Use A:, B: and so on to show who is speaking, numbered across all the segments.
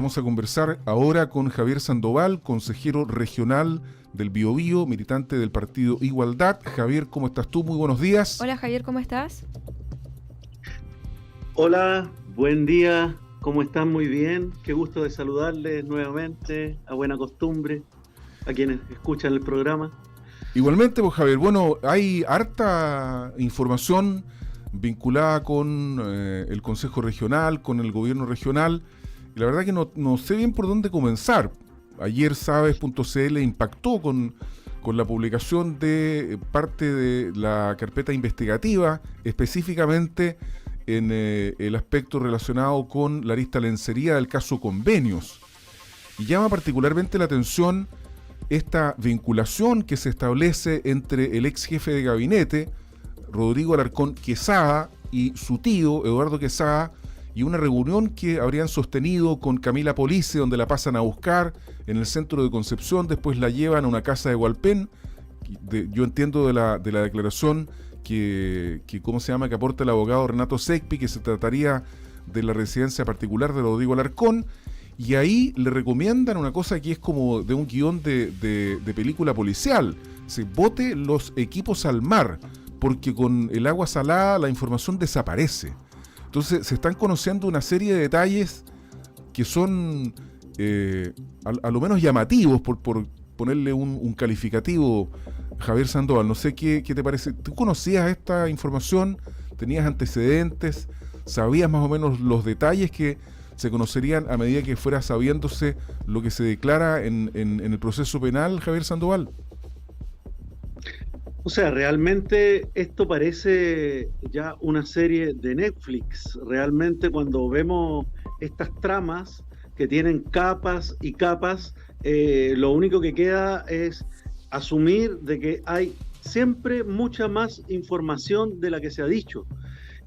A: Vamos a conversar ahora con Javier Sandoval, consejero regional del Biobío, militante del partido Igualdad. Javier, ¿cómo estás tú? Muy buenos días.
B: Hola Javier, ¿cómo estás?
C: Hola, buen día, ¿cómo están? Muy bien, qué gusto de saludarles nuevamente, a buena costumbre, a quienes escuchan el programa.
A: Igualmente, pues Javier, bueno, hay harta información vinculada con el Consejo Regional, con el gobierno regional, y la verdad que no sé bien por dónde comenzar. Ayer Sabes.cl impactó con la publicación de parte de la carpeta investigativa, específicamente en el aspecto relacionado con la arista lencería del caso Convenios. Y llama particularmente la atención esta vinculación que se establece entre el ex jefe de gabinete, Rodrigo Alarcón Quesada, y su tío, Eduardo Quesada, y una reunión que habrían sostenido con Camila Police, donde la pasan a buscar en el centro de Concepción, después la llevan a una casa de Hualpén. Yo entiendo de la declaración que ¿cómo se llama?, que aporta el abogado Renato Secpi, que se trataría de la residencia particular de Rodrigo Alarcón, y ahí le recomiendan una cosa que es como de un guión de película policial: se bote los equipos al mar, porque con el agua salada la información desaparece. Entonces se están conociendo una serie de detalles que son a lo menos llamativos, por ponerle un calificativo. Javier Sandoval, no sé qué te parece. ¿Tú conocías esta información? ¿Tenías antecedentes? ¿Sabías más o menos los detalles que se conocerían a medida que fuera sabiéndose lo que se declara en el proceso penal, Javier Sandoval?
C: O sea, realmente esto parece ya una serie de Netflix. Realmente cuando vemos estas tramas que tienen capas y capas, lo único que queda es asumir de que hay siempre mucha más información de la que se ha dicho.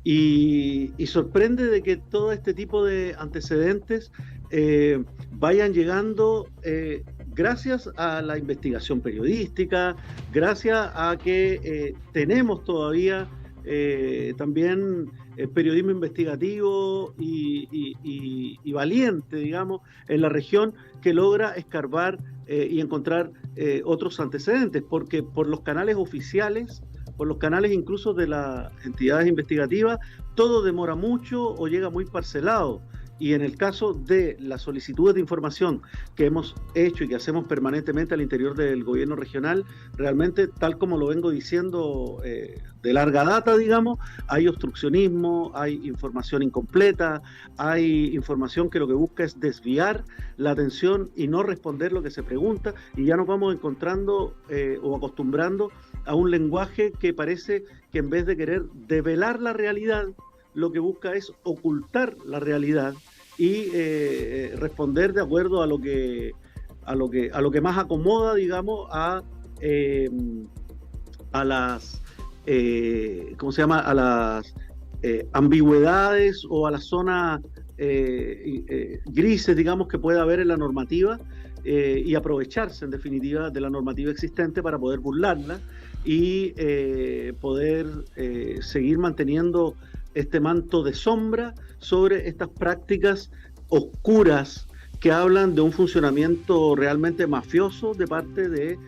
C: Y sorprende de que todo este tipo de antecedentes vayan llegando gracias a la investigación periodística, gracias a que tenemos todavía también periodismo investigativo y valiente, digamos, en la región, que logra escarbar y encontrar otros antecedentes, porque por los canales oficiales, por los canales incluso de las entidades investigativas, todo demora mucho o llega muy parcelado. Y en el caso de las solicitudes de información que hemos hecho y que hacemos permanentemente al interior del gobierno regional, realmente, tal como lo vengo diciendo de larga data, digamos, hay obstruccionismo, hay información incompleta, hay información que lo que busca es desviar la atención y no responder lo que se pregunta, y ya nos vamos encontrando o acostumbrando a un lenguaje que parece que en vez de querer develar la realidad, lo que busca es ocultar la realidad y responder de acuerdo a lo que más acomoda, digamos, a las ¿cómo se llama?, a las ambigüedades o a las zonas grises, digamos, que pueda haber en la normativa, y aprovecharse en definitiva de la normativa existente para poder burlarla y poder seguir manteniendo este manto de sombra sobre estas prácticas oscuras que hablan de un funcionamiento realmente mafioso de parte de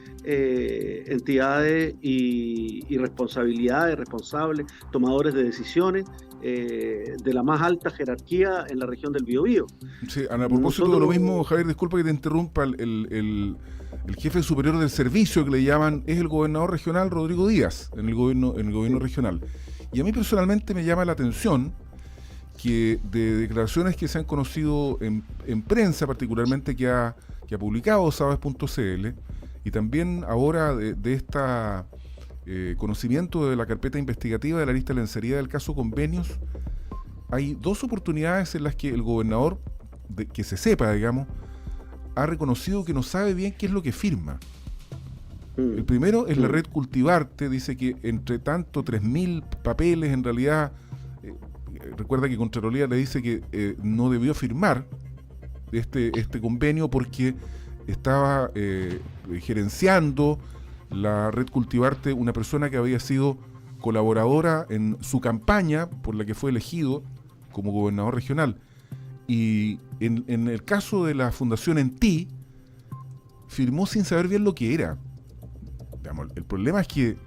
C: entidades y responsabilidades, responsables, tomadores de decisiones de la más alta jerarquía en la región del Biobío.
A: Sí, a propósito de lo mismo, Javier, disculpa que te interrumpa, el jefe superior del servicio, que le llaman, es el gobernador regional Rodrigo Díaz, en el gobierno regional. Y a mí personalmente me llama la atención que de declaraciones que se han conocido en prensa, particularmente que ha publicado Sabes.cl, y también ahora de esta conocimiento de la carpeta investigativa de la lista de lencería del caso Convenios, hay dos oportunidades en las que el gobernador, que se sepa, digamos, ha reconocido que no sabe bien qué es lo que firma. El primero es la red Cultivarte, dice que entre tanto 3.000 papeles, en realidad, recuerda que Contraloría le dice que no debió firmar este convenio porque estaba gerenciando la red Cultivarte una persona que había sido colaboradora en su campaña por la que fue elegido como gobernador regional. Y en el caso de la Fundación ENTI, firmó sin saber bien lo que era. Digamos, el problema es que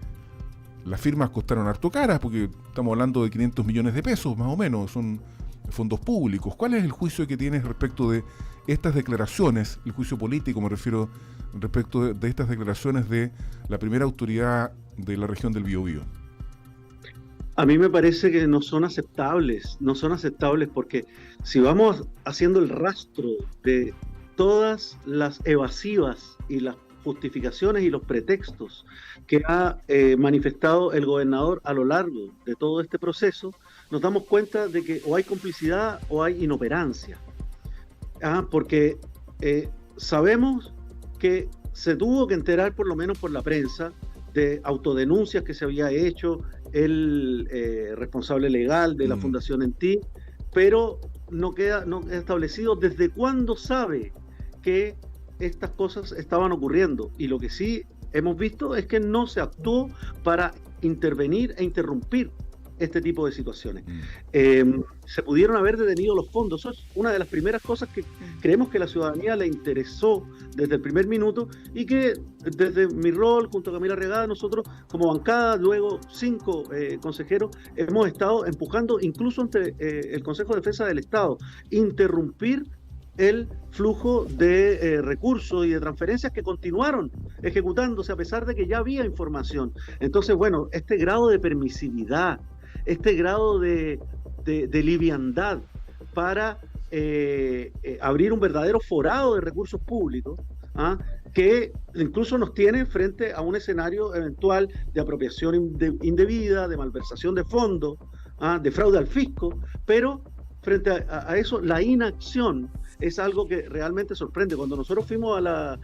A: las firmas costaron harto caras, porque estamos hablando de 500 millones de pesos, más o menos, son fondos públicos. ¿Cuál es el juicio que tienes respecto de estas declaraciones, el juicio político me refiero, respecto de estas declaraciones de la primera autoridad de la región del Biobío?
C: A mí me parece que no son aceptables porque si vamos haciendo el rastro de todas las evasivas y las justificaciones y los pretextos que ha manifestado el gobernador a lo largo de todo este proceso, nos damos cuenta de que o hay complicidad o hay inoperancia. Porque sabemos que se tuvo que enterar, por lo menos por la prensa, de autodenuncias que se había hecho el responsable legal de la Fundación ENTI, pero no queda establecido desde cuándo sabe que estas cosas estaban ocurriendo. Y lo que sí hemos visto es que no se actuó para intervenir e interrumpir este tipo de situaciones. Se pudieron haber detenido los fondos. Eso es una de las primeras cosas que creemos que la ciudadanía le interesó desde el primer minuto, y que desde mi rol junto a Camila Regada, nosotros como bancada, luego 5 consejeros, hemos estado empujando incluso ante el Consejo de Defensa del Estado, interrumpir el flujo de recursos y de transferencias que continuaron ejecutándose a pesar de que ya había información. Entonces, bueno, este grado de permisividad, este grado de liviandad para abrir un verdadero forado de recursos públicos, que incluso nos tiene frente a un escenario eventual de apropiación indebida, de malversación de fondos, de fraude al fisco, pero frente a eso, la inacción es algo que realmente sorprende. Cuando nosotros fuimos a la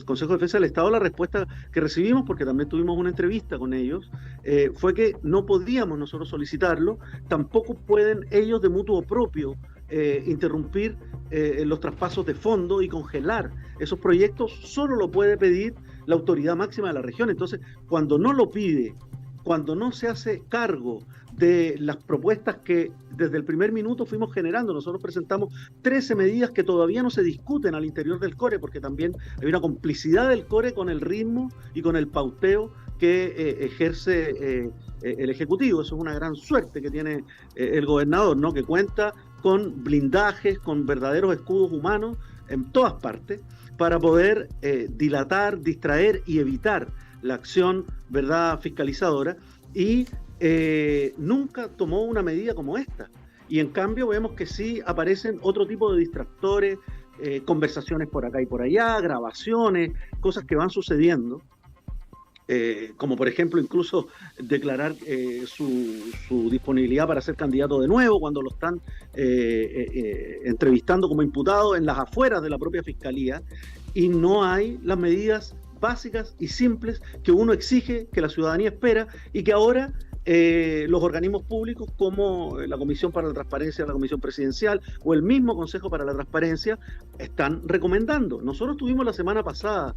C: Consejo de Defensa del Estado, la respuesta que recibimos, porque también tuvimos una entrevista con ellos, fue que no podíamos nosotros solicitarlo, tampoco pueden ellos de mutuo propio interrumpir los traspasos de fondos y congelar esos proyectos. Solo lo puede pedir la autoridad máxima de la región. Entonces, cuando no lo pide, cuando no se hace cargo de las propuestas que desde el primer minuto fuimos generando, nosotros presentamos 13 medidas que todavía no se discuten al interior del CORE, porque también hay una complicidad del CORE con el ritmo y con el pauteo que ejerce el Ejecutivo. Eso es una gran suerte que tiene el gobernador, ¿no? Que cuenta con blindajes, con verdaderos escudos humanos en todas partes, para poder dilatar, distraer y evitar la acción, ¿verdad?, fiscalizadora, y nunca tomó una medida como esta. Y en cambio vemos que sí aparecen otro tipo de distractores, conversaciones por acá y por allá, grabaciones, cosas que van sucediendo, como por ejemplo incluso declarar su disponibilidad para ser candidato de nuevo cuando lo están entrevistando como imputado en las afueras de la propia fiscalía, y no hay las medidas básicas y simples que uno exige, que la ciudadanía espera, y que ahora los organismos públicos como la Comisión para la Transparencia, la Comisión Presidencial o el mismo Consejo para la Transparencia están recomendando. Nosotros tuvimos la semana pasada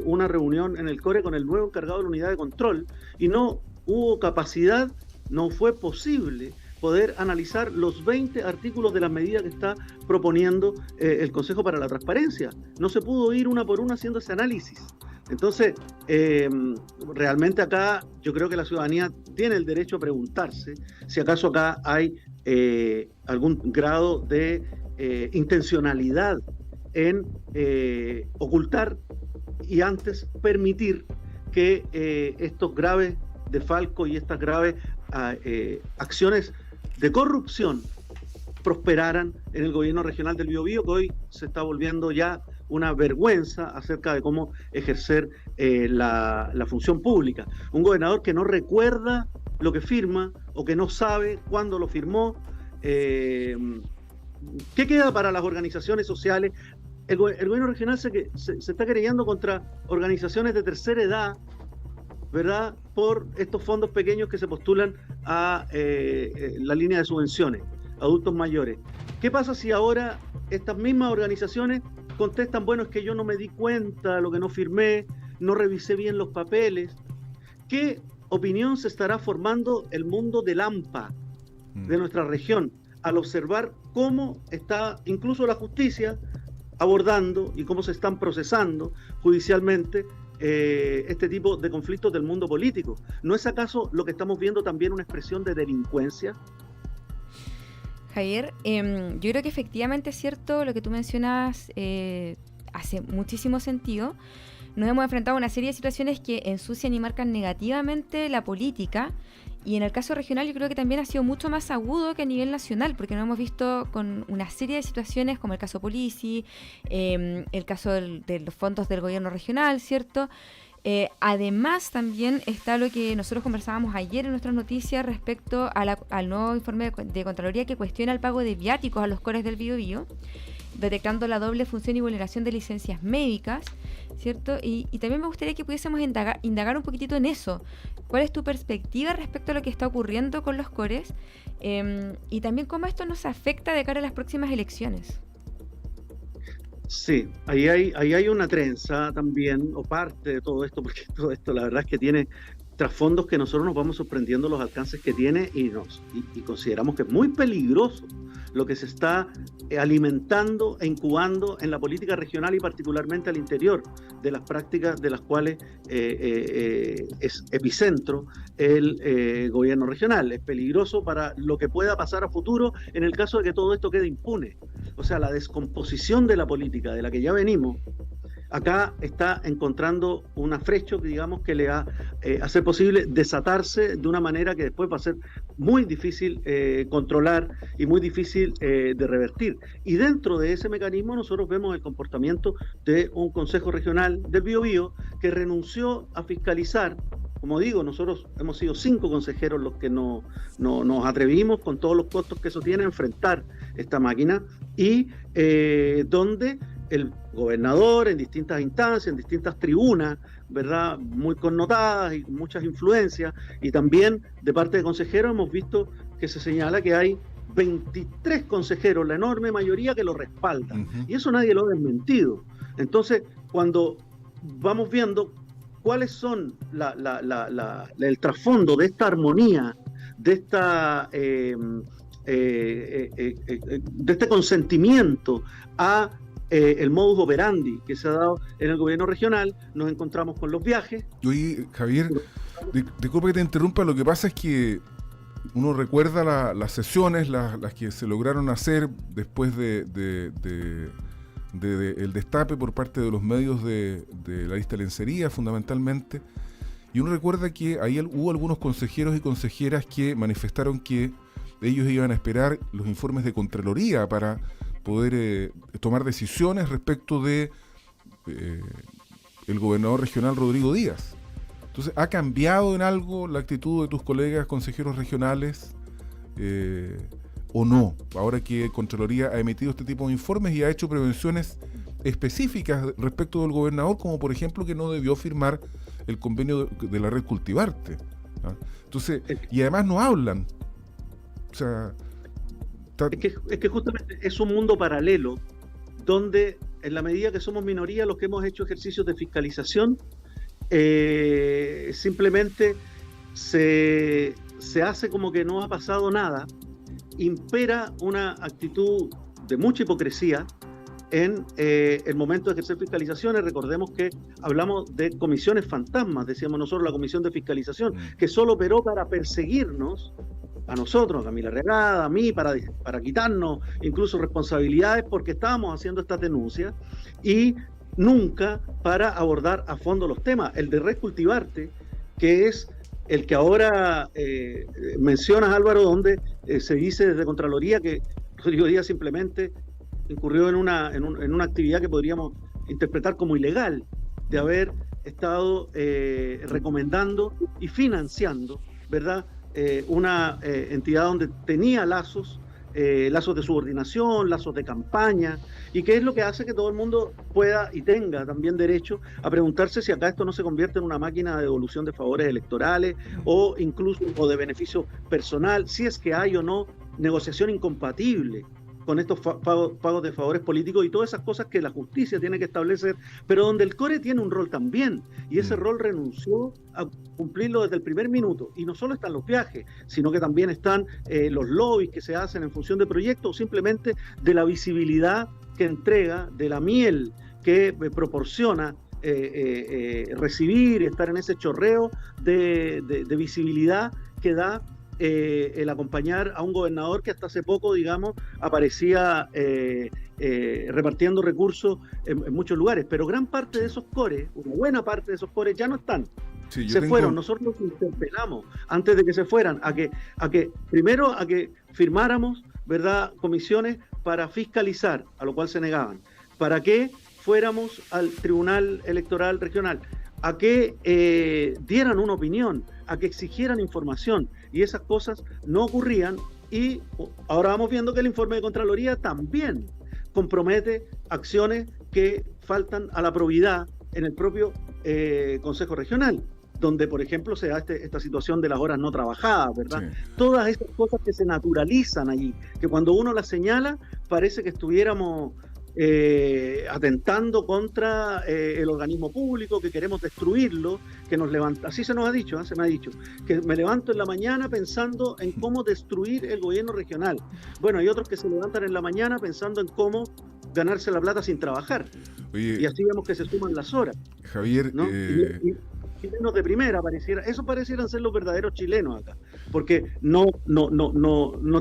C: una reunión en el CORE con el nuevo encargado de la unidad de control, y no hubo capacidad, no fue posible poder analizar los 20 artículos de las medidas que está proponiendo el Consejo para la Transparencia. No se pudo ir una por una haciendo ese análisis. Entonces, realmente acá yo creo que la ciudadanía tiene el derecho a preguntarse si acaso acá hay algún grado de intencionalidad en ocultar y antes permitir que estos graves desfalcos y estas graves acciones de corrupción prosperaran en el gobierno regional del Biobío, que hoy se está volviendo ya una vergüenza acerca de cómo ejercer la función pública. Un gobernador que no recuerda lo que firma o que no sabe cuándo lo firmó. ¿Qué queda para las organizaciones sociales? El gobierno regional se está querellando contra organizaciones de tercera edad, ¿verdad?, por estos fondos pequeños que se postulan a la línea de subvenciones, adultos mayores. ¿Qué pasa si ahora estas mismas organizaciones contestan, bueno, es que yo no me di cuenta, lo que no firmé, no revisé bien los papeles? ¿Qué opinión se estará formando el mundo del AMPA de nuestra región al observar cómo está incluso la justicia abordando y cómo se están procesando judicialmente este tipo de conflictos del mundo político. ¿No es acaso lo que estamos viendo también una expresión de delincuencia?
B: Javier, yo creo que efectivamente es cierto lo que tú mencionas, hace muchísimo sentido. Nos hemos enfrentado a una serie de situaciones que ensucian y marcan negativamente la política, y en el caso regional yo creo que también ha sido mucho más agudo que a nivel nacional, porque nos hemos visto con una serie de situaciones como el caso Polici, el caso de los fondos del gobierno regional, ¿cierto? Además también está lo que nosotros conversábamos ayer en nuestras noticias respecto a al nuevo informe de Contraloría que cuestiona el pago de viáticos a los cores del Biobío, detectando la doble función y vulneración de licencias médicas, ¿cierto? Y también me gustaría que pudiésemos indagar un poquitito en eso. ¿Cuál es tu perspectiva respecto a lo que está ocurriendo con los cores? Y también cómo esto nos afecta de cara a las próximas elecciones.
C: Sí, ahí hay una trenza también, o parte de todo esto, porque todo esto la verdad es que tiene trasfondos que nosotros nos vamos sorprendiendo los alcances que tiene y consideramos que es muy peligroso lo que se está alimentando e incubando en la política regional y particularmente al interior de las prácticas de las cuales es epicentro el gobierno regional. Es peligroso para lo que pueda pasar a futuro en el caso de que todo esto quede impune. O sea, la descomposición de la política de la que ya venimos, acá está encontrando un afrecho que digamos que le va a hacer posible desatarse de una manera que después va a ser muy difícil controlar y muy difícil de revertir. Y dentro de ese mecanismo nosotros vemos el comportamiento de un Consejo Regional del Biobío que renunció a fiscalizar. Como digo, nosotros hemos sido 5 consejeros los que nos atrevimos, con todos los costos que eso tiene, a enfrentar esta máquina, y donde el gobernador en distintas instancias, en distintas tribunas, ¿verdad?, muy connotadas y muchas influencias, y también de parte de consejeros hemos visto que se señala que hay 23 consejeros, la enorme mayoría, que lo respaldan. Uh-huh. Y eso nadie lo ha desmentido. Entonces, cuando vamos viendo cuáles son el trasfondo de esta armonía, de este consentimiento a el modus operandi que se ha dado en el gobierno regional, nos encontramos con los viajes.
A: Oye, Javier, disculpa que te interrumpa, lo que pasa es que uno recuerda las sesiones, las que se lograron hacer después de el destape por parte de los medios de la lista lencería, fundamentalmente, y uno recuerda que ahí hubo algunos consejeros y consejeras que manifestaron que ellos iban a esperar los informes de Contraloría para poder tomar decisiones respecto de el gobernador regional Rodrigo Díaz. Entonces, ¿ha cambiado en algo la actitud de tus colegas consejeros regionales o no? Ahora que Contraloría ha emitido este tipo de informes y ha hecho prevenciones específicas respecto del gobernador, como por ejemplo que no debió firmar el convenio de la red Cultivarte, ¿ah? Entonces, y además no hablan. O sea,
C: es que justamente es un mundo paralelo donde en la medida que somos minoría los que hemos hecho ejercicios de fiscalización, simplemente se hace como que no ha pasado nada. Impera una actitud de mucha hipocresía en el momento de ejercer fiscalizaciones. Recordemos que hablamos de comisiones fantasmas, decíamos nosotros, la comisión de fiscalización, que solo operó para perseguirnos a nosotros, a Camila Regada, a mí, para quitarnos incluso responsabilidades porque estábamos haciendo estas denuncias, y nunca para abordar a fondo los temas. El de Red Cultivarte, que es el que ahora mencionas, Álvaro, donde se dice desde Contraloría que Rodrigo Díaz simplemente incurrió en una actividad que podríamos interpretar como ilegal, de haber estado recomendando y financiando, ¿verdad?, una entidad donde tenía lazos de subordinación, lazos de campaña, y que es lo que hace que todo el mundo pueda y tenga también derecho a preguntarse si acá esto no se convierte en una máquina de devolución de favores electorales o incluso de beneficio personal, si es que hay o no negociación incompatible con estos pagos de favores políticos y todas esas cosas que la justicia tiene que establecer, pero donde el CORE tiene un rol también, y ese rol renunció a cumplirlo desde el primer minuto. Y no solo están los viajes, sino que también están los lobbies que se hacen en función de proyectos, o simplemente de la visibilidad que entrega, de la miel que proporciona recibir y estar en ese chorreo de visibilidad que da el acompañar a un gobernador que hasta hace poco, digamos, aparecía repartiendo recursos en muchos lugares, pero gran parte de esos cores, una buena parte de esos cores ya no están.
A: Sí,
C: fueron. Nosotros los interpelamos antes de que se fueran a que primero a que firmáramos, ¿verdad?, comisiones para fiscalizar, a lo cual se negaban, para que fuéramos al Tribunal Electoral Regional, a que dieran una opinión, a que exigieran información, y esas cosas no ocurrían, y ahora vamos viendo que el informe de Contraloría también compromete acciones que faltan a la probidad en el propio Consejo Regional, donde, por ejemplo, se da esta situación de las horas no trabajadas, ¿verdad? Sí. Todas esas cosas que se naturalizan allí, que cuando uno las señala, parece que estuviéramos atentando contra el organismo público, que queremos destruirlo, que nos levanta, así se nos ha dicho, se me ha dicho, que me levanto en la mañana pensando en cómo destruir el gobierno regional. Bueno, hay otros que se levantan en la mañana pensando en cómo ganarse la plata sin trabajar. Oye, y así vemos que se suman las horas.
A: Javier,
C: ¿no? Chilenos de primera parecieran ser los verdaderos chilenos acá, porque no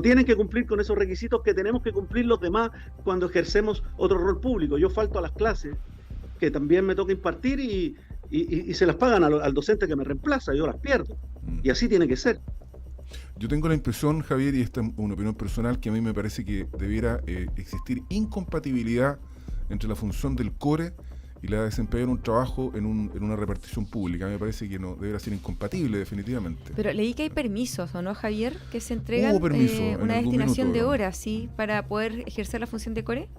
C: tienen que cumplir con esos requisitos que tenemos que cumplir los demás cuando ejercemos otro rol público. Yo falto a las clases que también me toca impartir y se las pagan al docente que me reemplaza, yo las pierdo, y así tiene que ser.
A: Yo tengo la impresión, Javier, y esta es una opinión personal, que a mí me parece que debiera existir incompatibilidad entre la función del CORE y la de desempeñar un trabajo en una repartición pública. Me parece que no debería ser incompatible, definitivamente.
B: Pero leí que hay permisos, ¿o no, Javier? Que se entregan una destinación de horas, ¿sí? Para poder ejercer la función de CORE.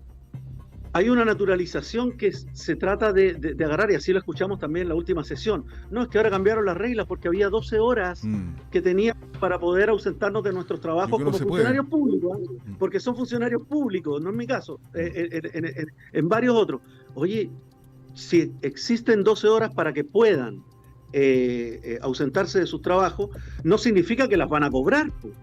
C: Hay una naturalización que se trata de agarrar, y así lo escuchamos también en la última sesión. No, es que ahora cambiaron las reglas porque había 12 horas que teníamos para poder ausentarnos de nuestros trabajos como funcionarios públicos, porque son funcionarios públicos, no es mi caso, en varios otros. Oye, si existen 12 horas para que puedan ausentarse de sus trabajos, no significa que las van a cobrar, pues.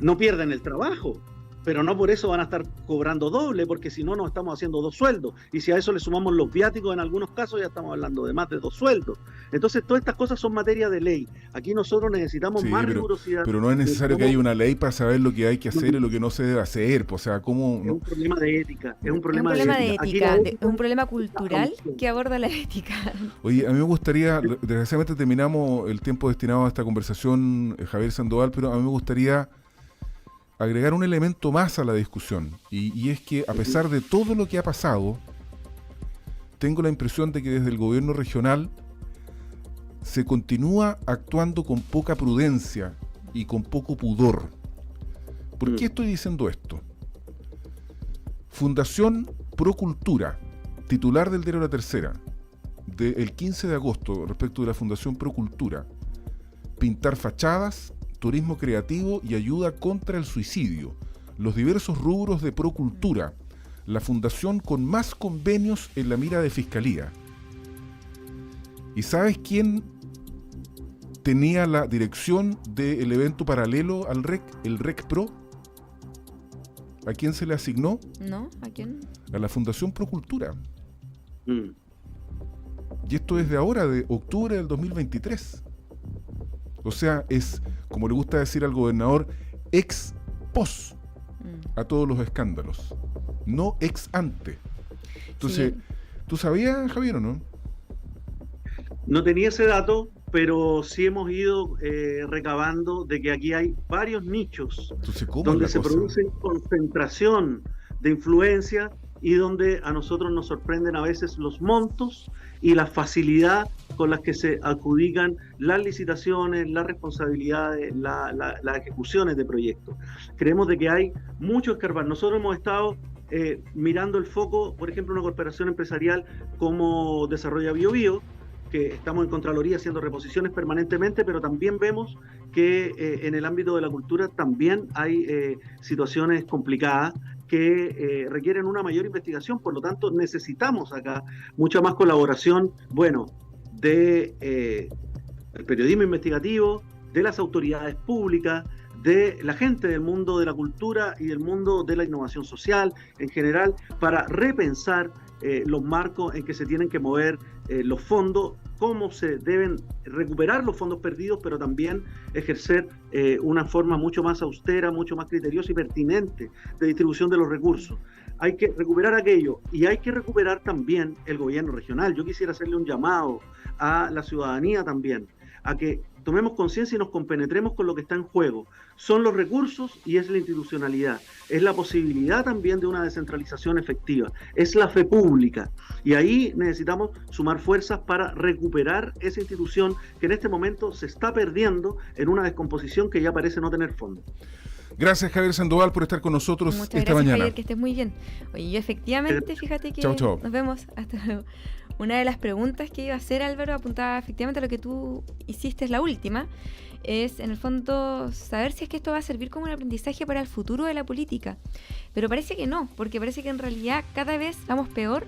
C: No pierden el trabajo, pero no por eso van a estar cobrando doble, porque si no, nos estamos haciendo 2 sueldos. Y si a eso le sumamos los viáticos, en algunos casos ya estamos hablando de más de 2 sueldos. Entonces, todas estas cosas son materia de ley. Aquí nosotros necesitamos más rigurosidad.
A: Pero no es necesario que haya una ley para saber lo que hay que hacer y lo que no se debe hacer. O sea, ¿cómo?
C: Es un problema de ética. Es un problema
B: de ética. Es un problema cultural que aborda la ética.
A: Oye, a mí me gustaría, desgraciadamente terminamos el tiempo destinado a esta conversación, Javier Sandoval, pero a mí me gustaría agregar un elemento más a la discusión, y es que a pesar de todo lo que ha pasado, tengo la impresión de que desde el gobierno regional se continúa actuando con poca prudencia y con poco pudor. ¿Por qué estoy diciendo esto? Fundación Procultura, titular del diario La Tercera, del 15 de agosto, respecto de la Fundación Procultura: pintar fachadas, turismo creativo y ayuda contra el suicidio, los diversos rubros de Procultura, la fundación con más convenios en la mira de Fiscalía. ¿Y sabes quién tenía la dirección del evento paralelo al REC, el RECPRO? ¿A quién se le asignó?
B: ¿No? ¿A quién?
A: A la Fundación Procultura. Y esto es de ahora, de octubre del 2023. O sea, es, como le gusta decir al gobernador, ex post a todos los escándalos, no ex ante. Entonces, sí. ¿Tú sabías, Javier, o no?
C: No tenía ese dato, pero sí hemos ido recabando de que aquí hay varios nichos.
A: Entonces,
C: donde se produce concentración de influencia y donde a nosotros nos sorprenden a veces los montos y la facilidad con las que se adjudican las licitaciones, las responsabilidades, las ejecuciones de proyectos. Creemos de que hay mucho escarbar. Nosotros hemos estado mirando el foco, por ejemplo, una corporación empresarial como Desarrolla BioBio, que estamos en Contraloría haciendo reposiciones permanentemente, pero también vemos que en el ámbito de la cultura también hay situaciones complicadas que requieren una mayor investigación. Por lo tanto, necesitamos acá mucha más colaboración, bueno, de el periodismo investigativo, de las autoridades públicas, de la gente del mundo de la cultura y del mundo de la innovación social en general, para repensar los marcos en que se tienen que mover los fondos, cómo se deben recuperar los fondos perdidos, pero también ejercer una forma mucho más austera, mucho más criteriosa y pertinente de distribución de los recursos. Hay que recuperar aquello y hay que recuperar también el gobierno regional. Yo quisiera hacerle un llamado a la ciudadanía también, a que tomemos conciencia y nos compenetremos con lo que está en juego. Son los recursos y es la institucionalidad. Es la posibilidad también de una descentralización efectiva. Es la fe pública. Y ahí necesitamos sumar fuerzas para recuperar esa institución que en este momento se está perdiendo en una descomposición que ya parece no tener fondo.
A: Gracias, Javier Sandoval, por estar con nosotros esta mañana.
B: Javier, que estés muy bien. Oye, yo efectivamente, fíjate que
A: chau.
B: Nos vemos. Hasta luego. Una de las preguntas que iba a hacer, Álvaro, apuntaba efectivamente a lo que tú hiciste, es la última, es en el fondo saber si es que esto va a servir como un aprendizaje para el futuro de la política. Pero parece que no, porque parece que en realidad cada vez vamos peor